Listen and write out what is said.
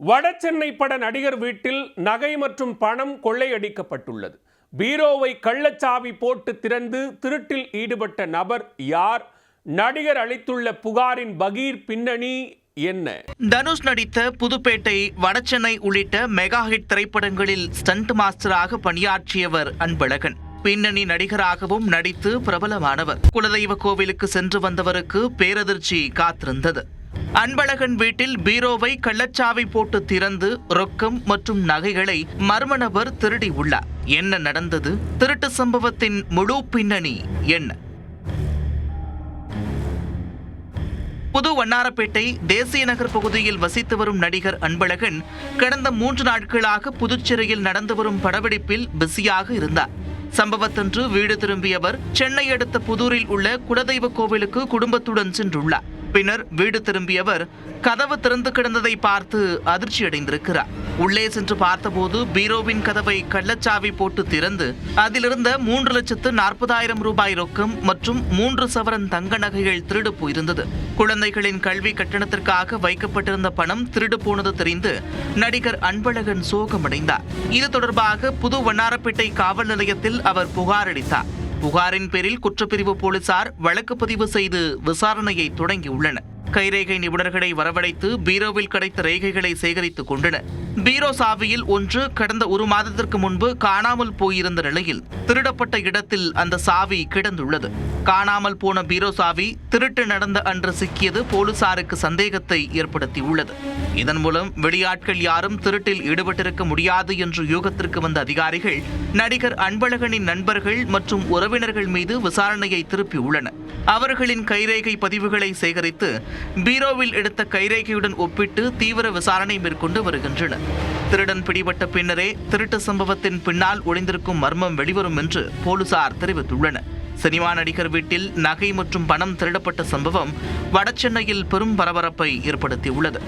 வடசென்னை பட நடிகர் வீட்டில் நகை மற்றும் பணம் கொள்ளையடிக்கப்பட்டுள்ளது. பீரோவை கள்ளச்சாவி போட்டு திறந்து திருட்டில் ஈடுபட்ட நபர் யார்? நடிகர் அளித்துள்ள புகாரின் பகீர் பின்னணி என்ன? தனுஷ் நடித்த புதுப்பேட்டை, வடசென்னை உள்ளிட்ட மெகா ஹிட் திரைப்படங்களில் ஸ்டண்ட் மாஸ்டராக பணியாற்றியவர் அன்பழகன். பின்னணி நடிகராகவும் நடித்து பிரபலமானவர். குலதெய்வ கோவிலுக்கு சென்று வந்தவருக்கு பேரதிர்ச்சி காத்திருந்தது. அன்பழகன் வீட்டில் பீரோவை கள்ளச்சாவி போட்டு திறந்து ரொக்கம் மற்றும் நகைகளை மர்ம நபர் திருடி உள்ளார். என்ன நடந்தது? திருட்டு சம்பவத்தின் முழு பின்னணி என்ன? புது வண்ணாரப்பேட்டை தேசிய நகர் பகுதியில் வசித்து வரும் நடிகர் அன்பழகன் கடந்த 3 நாட்களாக புதுச்சேரியில் நடந்து வரும் படப்பிடிப்பில் பிஸியாக இருந்தார். சம்பவத்தன்று வீடு திரும்பியவர் சென்னை அடுத்த புதூரில் உள்ள குலதெய்வ கோவிலுக்கு குடும்பத்துடன் சென்றுள்ளார். பின்னர் வீடு திரும்பியவர் கதவு திறந்து கிடந்ததை பார்த்து அதிர்ச்சியடைந்திருக்கிறார். உள்ளே சென்று பார்த்தபோது பீரோவின் கதவை கள்ளச்சாவி போட்டு திறந்து அதிலிருந்த 3,40,000 ரூபாய் ரொக்கம் மற்றும் 3 சவரன் தங்க நகைகள் திருடு போயிருந்தது. குழந்தைகளின் கல்வி கட்டணத்திற்காக வைக்கப்பட்டிருந்த பணம் திருடு போனது தெரிந்து நடிகர் அன்பழகன் சோகமடைந்தார். இது தொடர்பாக புது வண்ணாரப்பேட்டை காவல் நிலையத்தில் அவர் புகார் அளித்தார். புகாரின் பேரில் குற்றப்பிரிவு போலீசார் வழக்கு பதிவு செய்து விசாரணையை தொடங்கியுள்ளனர். கைரேகை நிபுணர்களை வரவழைத்து பீரோவில் கிடைத்த ரேகைகளை சேகரித்துக் கொண்டனர். பீரோ சாவியில் ஒன்று கடந்த 1 மாதத்திற்கு முன்பு காணாமல் போயிருந்த நிலையில் திருடப்பட்ட இடத்தில் அந்த சாவி கிடந்துள்ளது. காணாமல் போன பீரோ சாவி திருட்டு நடந்த அன்று சிக்கியது போலீசாருக்கு சந்தேகத்தை ஏற்படுத்தியுள்ளது. இதன் மூலம் வெளியாட்கள் யாரும் திருட்டில் ஈடுபட்டிருக்க முடியாது என்று யூகத்திற்கு வந்த அதிகாரிகள் நடிகர் அன்பழகனின் நண்பர்கள் மற்றும் உறவினர்கள் மீது விசாரணையை திருப்பியுள்ளனர். அவர்களின் கைரேகை பதிவுகளை சேகரித்து பீரோவில் எடுத்த கைரேகையுடன் ஒப்பிட்டு தீவிர விசாரணை மேற்கொண்டு வருகின்றனர். திருடன் பிடிபட்ட பின்னரே திருட்டு சம்பவத்தின் பின்னால் ஒளிந்திருக்கும் மர்மம் வெளிவரும் என்று போலீசார் தெரிவித்துள்ளனர். சினிமா நடிகர் வீட்டில் நகை மற்றும் பணம் திருடப்பட்ட சம்பவம் வடசென்னையில் பெரும் பரபரப்பை ஏற்படுத்தியுள்ளது.